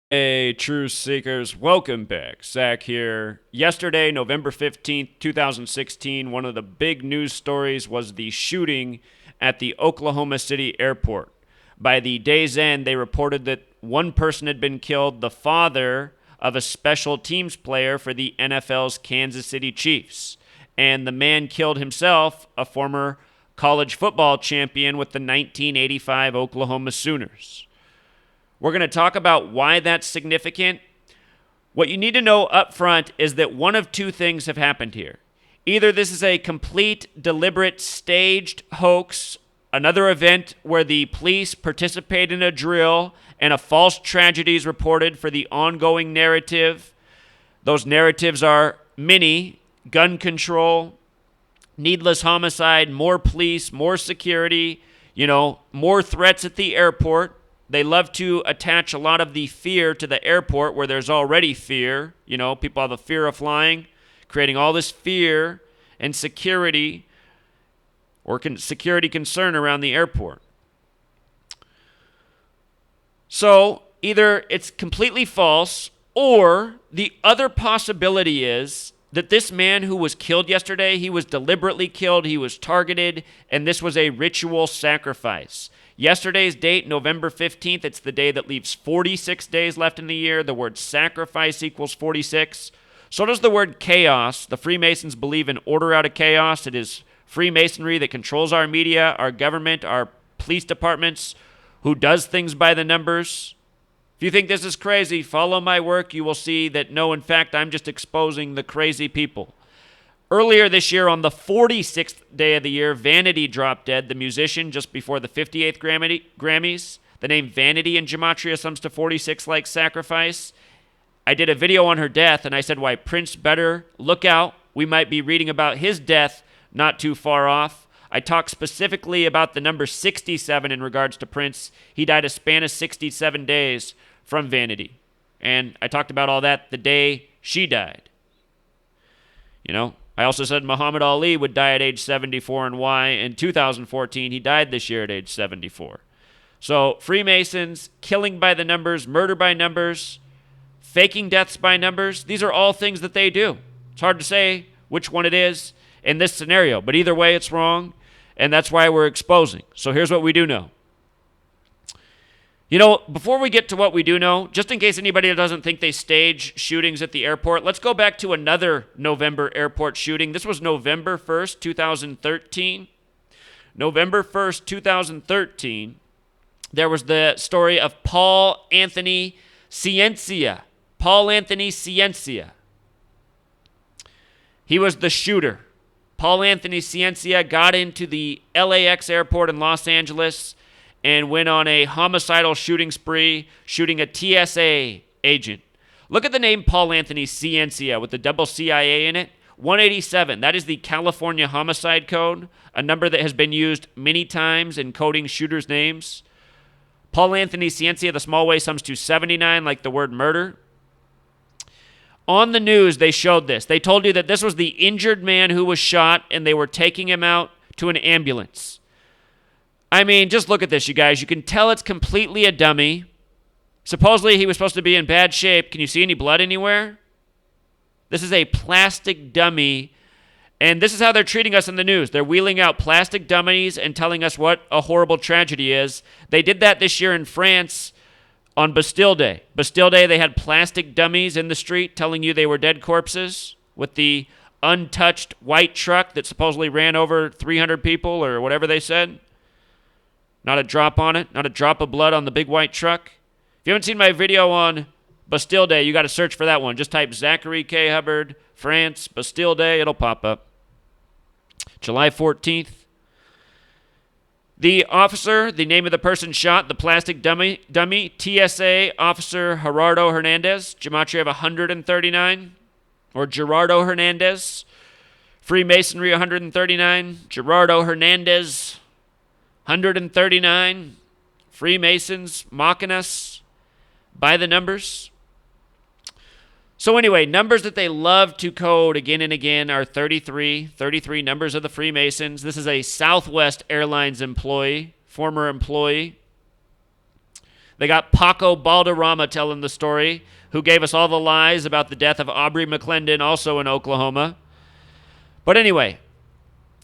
Hey, Truth Seekers, welcome back. Zach here. Yesterday, November 15th, 2016, one of the big news stories was the shooting at the Oklahoma City airport. By the day's end, they reported that one person had been killed, the father of a special teams player for the NFL's Kansas City Chiefs. And the man killed himself, a former college football champion with the 1985 Oklahoma Sooners. We're going to talk about why that's significant. What you need to know up front is that one of two things have happened here. Either this is a complete, deliberate, staged hoax, another event where the police participate in a drill and a false tragedy is reported for the ongoing narrative. Those narratives are many: gun control, needless homicide, more police, more security, more threats at the airport. They love to attach a lot of the fear to the airport where there's already fear. People have a fear of flying, creating all this fear and security or security concern around the airport. So either it's completely false, or the other possibility is that this man who was killed yesterday, he was deliberately killed, he was targeted, and this was a ritual sacrifice. Yesterday's date, November 15th, it's the day that leaves 46 days left in the year. The word sacrifice equals 46. So does the word chaos. The Freemasons believe in order out of chaos. It is Freemasonry that controls our media, our government, our police departments, who does things by the numbers. If you think this is crazy, follow my work. You will see that no, in fact, I'm just exposing the crazy people. Earlier this year, on the 46th day of the year, Vanity dropped dead, the musician, just before the 58th Grammys. The name Vanity in Gematria sums to 46 like sacrifice. I did a video on her death, and I said why Prince better look out. We might be reading about his death not too far off. I talked specifically about the number 67 in regards to Prince. He died a span of 67 days from Vanity. And I talked about all that the day she died. I also said Muhammad Ali would die at age 74 and why. In 2014, he died this year at age 74. So Freemasons, killing by the numbers, murder by numbers, faking deaths by numbers, these are all things that they do. It's hard to say which one it is in this scenario, but either way it's wrong, and that's why we're exposing. So here's what we do know. Before we get to what we do know, just in case anybody doesn't think they stage shootings at the airport, let's go back to another November airport shooting. This was November 1st, 2013. November 1st, 2013, there was the story of Paul Anthony Ciencia. Paul Anthony Ciencia. He was the shooter. Paul Anthony Ciencia got into the LAX airport in Los Angeles and went on a homicidal shooting spree, shooting a TSA agent. Look at the name Paul Anthony Ciencia with the double CIA in it. 187, that is the California homicide code, a number that has been used many times in coding shooters' names. Paul Anthony Ciencia, the small way sums to 79, like the word murder. On the news, they showed this. They told you that this was the injured man who was shot, and they were taking him out to an ambulance. I mean, just look at this, you guys. You can tell it's completely a dummy. Supposedly, he was supposed to be in bad shape. Can you see any blood anywhere? This is a plastic dummy, and this is how they're treating us in the news. They're wheeling out plastic dummies and telling us what a horrible tragedy is. They did that this year in France on Bastille Day. Bastille Day, they had plastic dummies in the street telling you they were dead corpses with the untouched white truck that supposedly ran over 300 people or whatever they said. Not a drop on it. Not a drop of blood on the big white truck. If you haven't seen my video on Bastille Day, you got to search for that one. Just type Zachary K. Hubbard, France, Bastille Day. It'll pop up. July 14th. The officer, the name of the person shot, the plastic dummy, TSA Officer Gerardo Hernandez. Gematria of 139. Or Gerardo Hernandez. Freemasonry 139. Gerardo Hernandez 139. Freemasons mocking us by the numbers. So anyway, numbers that they love to code again and again are 33 numbers of the Freemasons. This is a Southwest Airlines employee, former employee. They got Paco Balderrama telling the story, who gave us all the lies about the death of Aubrey McClendon, also in Oklahoma. But anyway,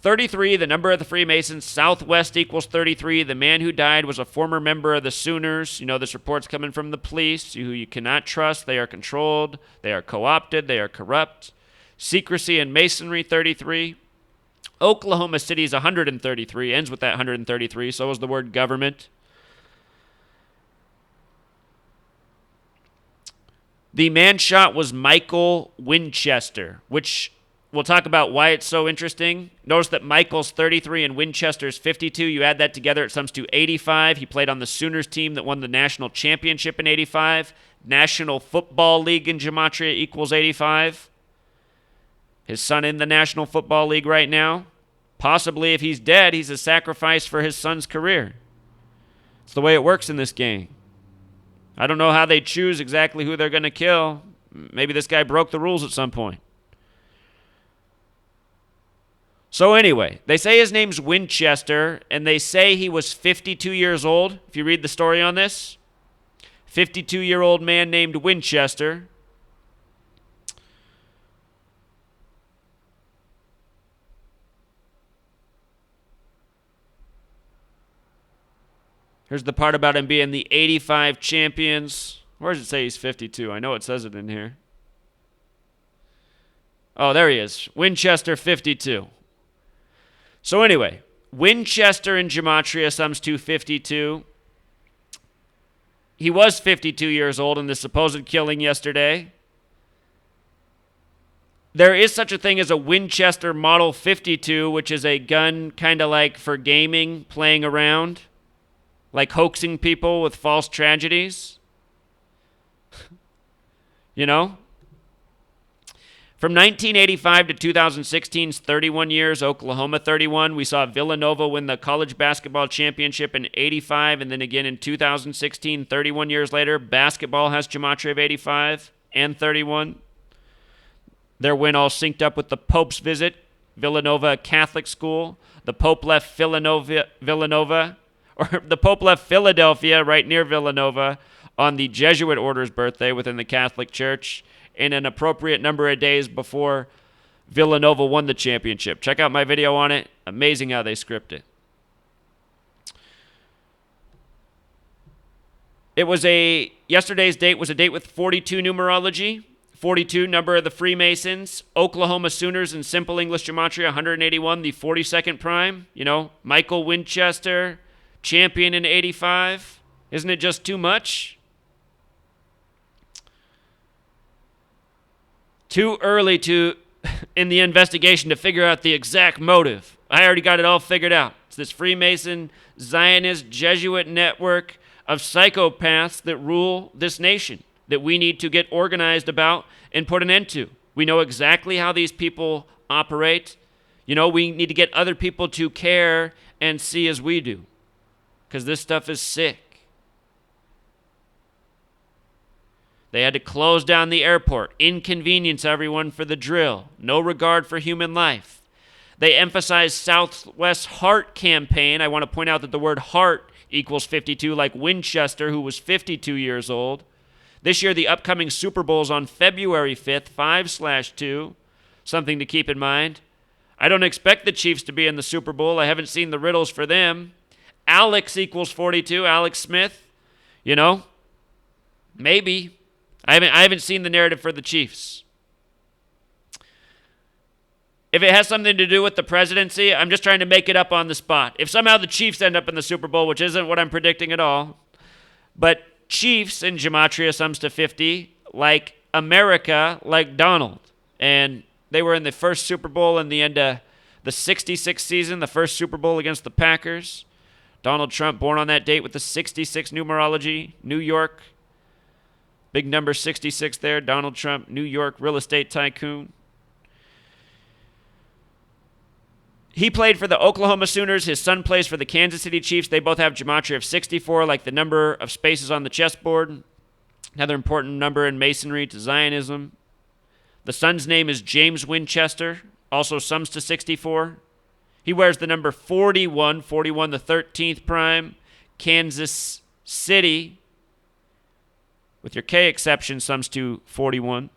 33, the number of the Freemasons. Southwest equals 33. The man who died was a former member of the Sooners. You know, this report's coming from the police, who you cannot trust. They are controlled. They are co-opted. They are corrupt. Secrecy and Masonry, 33. Oklahoma City is 133. Ends with that 133. So is the word government. The man shot was Michael Winchester, which we'll talk about why it's so interesting. Notice that Michael's 33 and Winchester's 52. You add that together, it sums to 85. He played on the Sooners team that won the national championship in 85. National Football League in Gematria equals 85. His son in the National Football League right now. Possibly, if he's dead, he's a sacrifice for his son's career. It's the way it works in this game. I don't know how they choose exactly who they're going to kill. Maybe this guy broke the rules at some point. So anyway, they say his name's Winchester, and they say he was 52 years old. If you read the story on this, 52-year-old man named Winchester. Here's the part about him being the 85 champions. Where does it say he's 52? I know it says it in here. Oh, there he is. Winchester 52. So anyway, Winchester in Gematria sums to 52. He was 52 years old in the supposed killing yesterday. There is such a thing as a Winchester Model 52, which is a gun kind of like for gaming, playing around, like hoaxing people with false tragedies. You know? From 1985 to 2016's 31 years, Oklahoma 31. We saw Villanova win the college basketball championship in 85, and then again in 2016, 31 years later, basketball has Gematria of 85 and 31. Their win all synced up with the Pope's visit. Villanova, a Catholic school. The Pope left the Pope left Philadelphia, right near Villanova, on the Jesuit order's birthday within the Catholic Church, in an appropriate number of days before Villanova won the championship. Check out my video on it. Amazing how they script it. Yesterday's date was a date with 42 numerology. 42, number of the Freemasons. Oklahoma Sooners in simple English Gematria, 181, the 42nd prime. You know, Michael Winchester, champion in 85. Isn't it just too much? Too early in the investigation to figure out the exact motive. I already got it all figured out. It's this Freemason, Zionist, Jesuit network of psychopaths that rule this nation that we need to get organized about and put an end to. We know exactly how these people operate. You know, we need to get other people to care and see as we do, because this stuff is sick. They had to close down the airport, inconvenience everyone for the drill, no regard for human life. They emphasized Southwest Heart campaign. I want to point out that the word heart equals 52, like Winchester, who was 52 years old. This year, the upcoming Super Bowl is on February 5th, 5/2. Something to keep in mind. I don't expect the Chiefs to be in the Super Bowl. I haven't seen the riddles for them. Alex equals 42, Alex Smith. You know, maybe. I haven't seen the narrative for the Chiefs. If it has something to do with the presidency, I'm just trying to make it up on the spot. If somehow the Chiefs end up in the Super Bowl, which isn't what I'm predicting at all, but Chiefs in Gematria sums to 50, like America, like Donald. And they were in the first Super Bowl in the end of the 66 season, the first Super Bowl against the Packers. Donald Trump born on that date with the 66 numerology, New York. Big number 66 there, Donald Trump, New York real estate tycoon. He played for the Oklahoma Sooners. His son plays for the Kansas City Chiefs. They both have Gematria of 64, like the number of spaces on the chessboard. Another important number in Masonry to Zionism. The son's name is James Winchester, also sums to 64. He wears the number 41, the 13th prime. Kansas City With your K exception, sums to 41.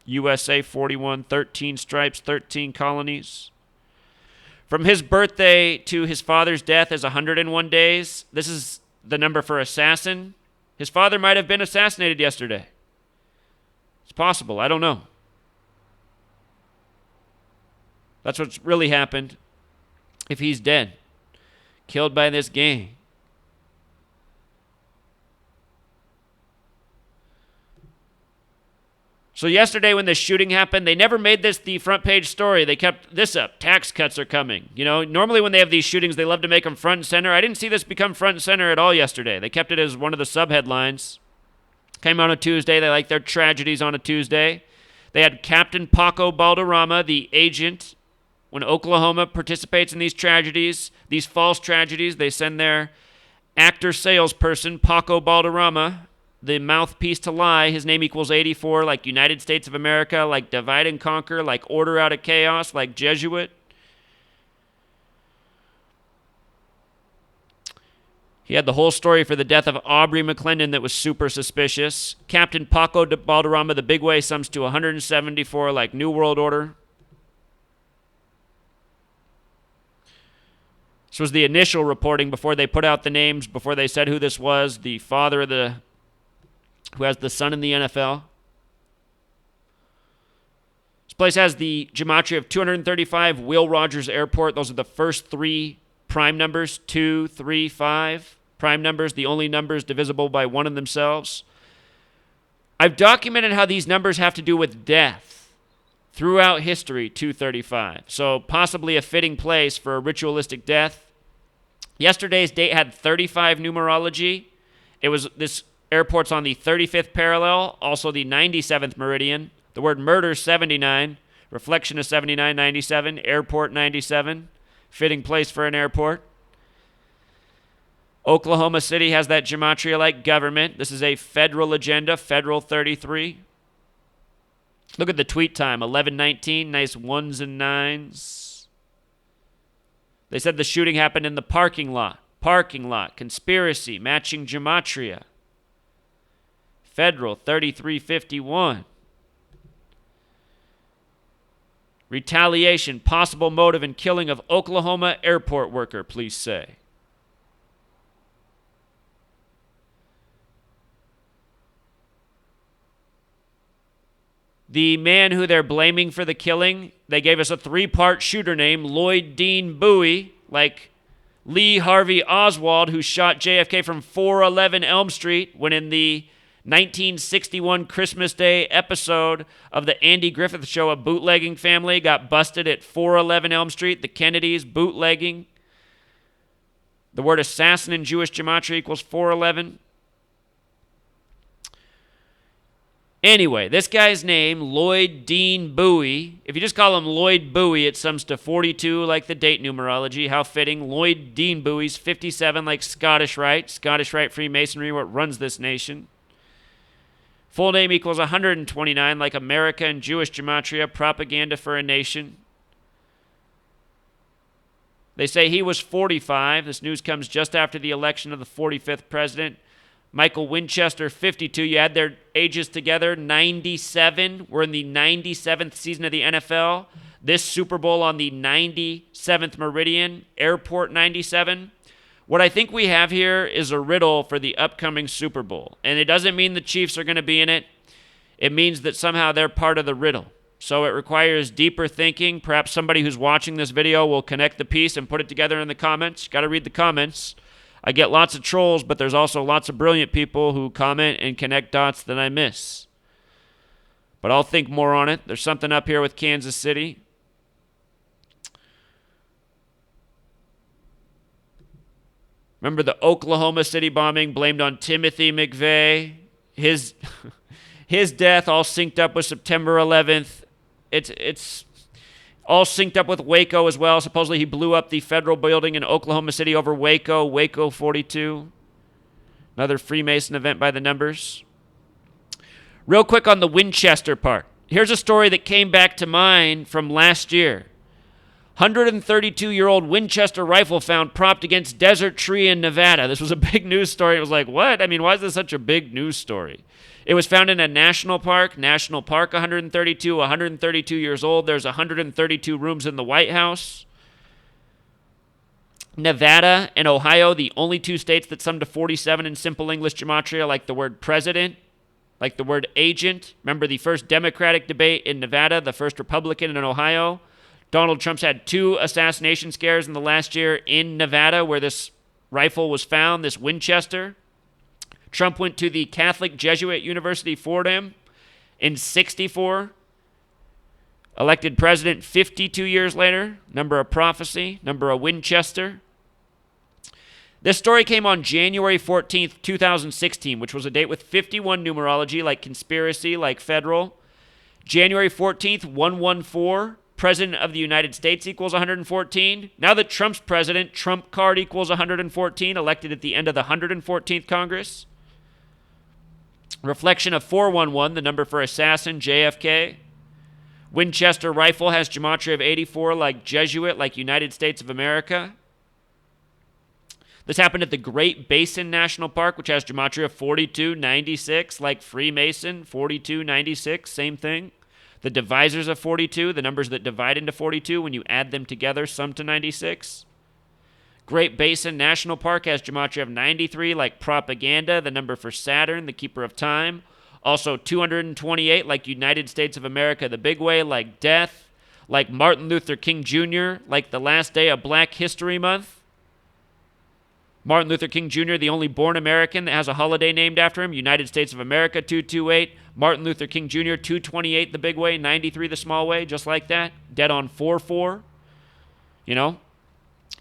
USA 41, 13 stripes, 13 colonies. From his birthday to his father's death is 101 days. This is the number for assassin. His father might have been assassinated yesterday. It's possible. I don't know. That's what's really happened. If he's dead, killed by this gang. So yesterday when the shooting happened, they never made this the front page story. They kept this up. Tax cuts are coming. You know, normally when they have these shootings, they love to make them front and center. I didn't see this become front and center at all yesterday. They kept it as one of the subheadlines. Came on a Tuesday. They like their tragedies on a Tuesday. They had Captain Paco Balderrama, the agent. When Oklahoma participates in these tragedies, these false tragedies, they send their actor salesperson, Paco Balderrama, the mouthpiece to lie. His name equals 84, like United States of America, like divide and conquer, like order out of chaos, like Jesuit. He had the whole story for the death of Aubrey McClendon that was super suspicious. Captain Paco Balderrama, the big way, sums to 174, like New World Order. This was the initial reporting before they put out the names, before they said who this was, the father of who has the son in the NFL. This place has the gematria of 235, Will Rogers Airport. Those are the first three prime numbers, 2, 3, 5. Prime numbers, the only numbers divisible by one in themselves. I've documented how these numbers have to do with death throughout history, 235. So possibly a fitting place for a ritualistic death. Yesterday's date had 35 numerology. This airport's on the 35th parallel, also the 97th meridian. The word murder, 79. Reflection is 79, 97. Airport, 97. Fitting place for an airport. Oklahoma City has that gematria like government. This is a federal agenda, federal 33. Look at the tweet time, 11:19, nice ones and nines. They said the shooting happened in the parking lot. Parking lot, conspiracy, matching gematria. Federal 3351. Retaliation, possible motive in killing of Oklahoma airport worker, police say. The man who they're blaming for the killing, they gave us a 3-part shooter name, Lloyd Dean Bowie, like Lee Harvey Oswald, who shot JFK from 411 Elm Street when in the 1961 Christmas Day episode of the Andy Griffith Show, a bootlegging family got busted at 411 Elm Street, the Kennedys bootlegging. The word assassin in Jewish gematria equals 411. Anyway, this guy's name, Lloyd Dean Bowie, if you just call him Lloyd Bowie, it sums to 42 like the date numerology. How fitting. Lloyd Dean Bowie's 57 like Scottish Rite. Scottish Rite Freemasonry, what runs this nation. Full name equals 129 like America and Jewish gematria, propaganda for a nation. They say he was 45. This news comes just after the election of the 45th president. Michael Winchester, 52. You add their ages together, 97. We're in the 97th season of the NFL. This Super Bowl on the 97th meridian, Airport 97. What I think we have here is a riddle for the upcoming Super Bowl. And it doesn't mean the Chiefs are going to be in it. It means that somehow they're part of the riddle. So it requires deeper thinking. Perhaps somebody who's watching this video will connect the piece and put it together in the comments. Got to read the comments. I get lots of trolls, but there's also lots of brilliant people who comment and connect dots that I miss. But I'll think more on it. There's something up here with Kansas City. Remember the Oklahoma City bombing blamed on Timothy McVeigh? His death all synced up with September 11th. It's all synced up with Waco as well. Supposedly he blew up the federal building in Oklahoma City over Waco, Waco 42. Another Freemason event by the numbers. Real quick on the Winchester part. Here's a story that came back to mind from last year. 132-year-old Winchester rifle found propped against desert tree in Nevada. This was a big news story. It was like, what? I mean, why is this such a big news story? It was found in a national park. National Park 132 years old. There's 132 rooms in the White House. Nevada and Ohio, the only two states that sum to 47 in simple English gematria, like the word president, like the word agent. Remember the first Democratic debate in Nevada, the first Republican in Ohio. Donald Trump's had 2 assassination scares in the last year in Nevada where this rifle was found, this Winchester. Trump went to the Catholic Jesuit University Fordham in 1964. Elected president 52 years later. Number of prophecy, number of Winchester. This story came on January 14th, 2016, which was a date with 51 numerology, like conspiracy, like federal. January 14th, 114. President of the United States equals 114. Now that Trump's president, Trump card equals 114, elected at the end of the 114th Congress. Reflection of 411, the number for assassin, JFK. Winchester rifle has gematria of 84, like Jesuit, like United States of America. This happened at the Great Basin National Park, which has gematria of 4296, like Freemason, 4296, same thing. The divisors of 42, the numbers that divide into 42, when you add them together, sum to 96. Great Basin National Park has gematria of 93, like propaganda, the number for Saturn, the keeper of time. Also 228, like United States of America, the big way, like death, like Martin Luther King Jr., like the last day of Black History Month. Martin Luther King Jr., the only born American that has a holiday named after him. United States of America, 228. Martin Luther King Jr., 228, the big way. 93, the small way, just like that. Dead on 4-4. You know?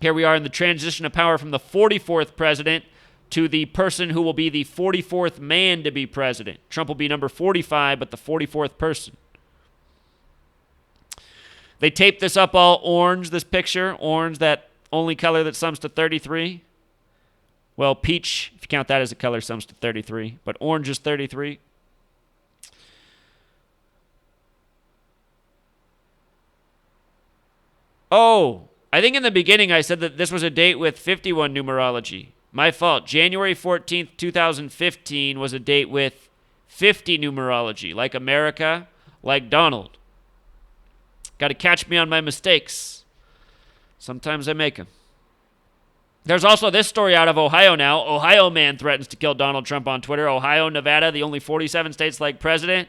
Here we are in the transition of power from the 44th president to the person who will be the 44th man to be president. Trump will be number 45, but the 44th person. They taped this up all orange, this picture. Orange, that only color that sums to 33. Well, peach, if you count that as a color, sums to 33. But orange is 33. Oh, I think in the beginning I said that this was a date with 51 numerology. My fault. January 14th, 2015 was a date with 50 numerology, like America, like Donald. Got to catch me on my mistakes. Sometimes I make them. There's also this story out of Ohio now. Ohio man threatens to kill Donald Trump on Twitter. Ohio, Nevada, the only 47 states like president.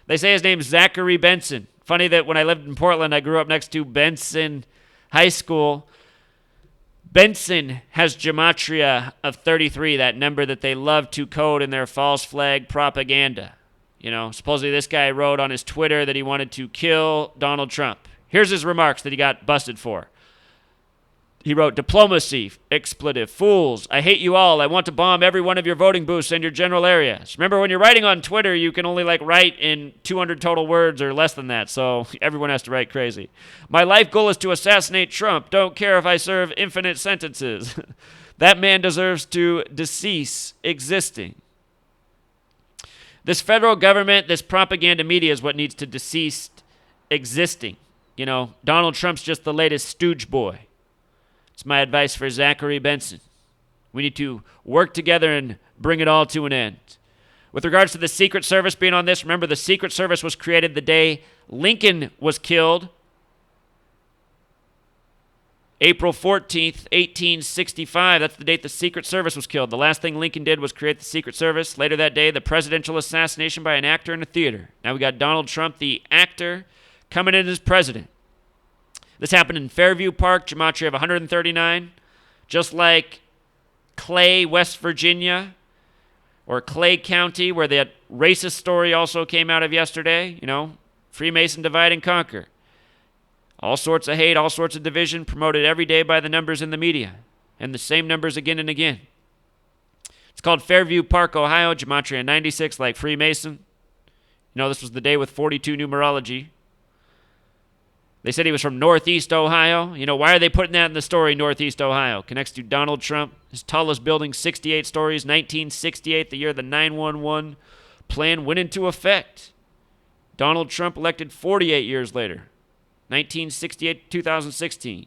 They say his name's Zachary Benson. Funny that when I lived in Portland, I grew up next to Benson High School. Benson has gematria of 33, that number that they love to code in their false flag propaganda. You know, supposedly this guy wrote on his Twitter that he wanted to kill Donald Trump. Here's his remarks that he got busted for. He wrote, diplomacy, expletive, fools, I hate you all. I want to bomb every one of your voting booths and your general areas. Remember, when you're writing on Twitter, you can only write in 200 total words or less than that, so everyone has to write crazy. My life goal is to assassinate Trump. Don't care if I serve infinite sentences. That man deserves to decease existing. This federal government, this propaganda media is what needs to decease existing. You know, Donald Trump's just the latest stooge boy. It's my advice for Zachary Benson. We need to work together and bring it all to an end. With regards to the Secret Service being on this, remember the Secret Service was created the day Lincoln was killed. April 14th, 1865. That's the date the Secret Service was killed. The last thing Lincoln did was create the Secret Service. Later that day, the presidential assassination by an actor in a theater. Now we got Donald Trump, the actor, coming in as president. This happened in Fairview Park, gematria of 139. Just like Clay, West Virginia, or Clay County, where that racist story also came out of yesterday. You know, Freemason divide and conquer. All sorts of hate, all sorts of division, promoted every day by the numbers in the media. And the same numbers again and again. It's called Fairview Park, Ohio, gematria 96, like Freemason. You know, this was the day with 42 numerology. They said he was from Northeast Ohio. You know, why are they putting that in the story, Northeast Ohio? Connects to Donald Trump. His tallest building, 68 stories, 1968, the year the 911 plan went into effect. Donald Trump elected 48 years later. 1968 to 2016.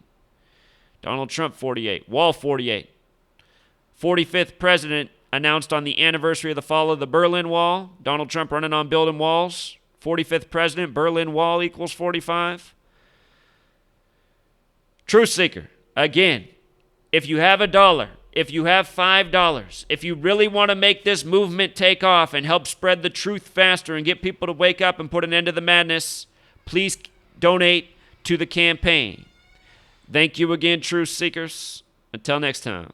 Donald Trump, 48. Wall, 48. 45th president announced on the anniversary of the fall of the Berlin Wall. Donald Trump running on building walls. 45th president, Berlin Wall equals 45. Truth Seeker, again, if you have $1, if you have $5, if you really want to make this movement take off and help spread the truth faster and get people to wake up and put an end to the madness, please donate to the campaign. Thank you again, Truth Seekers. Until next time.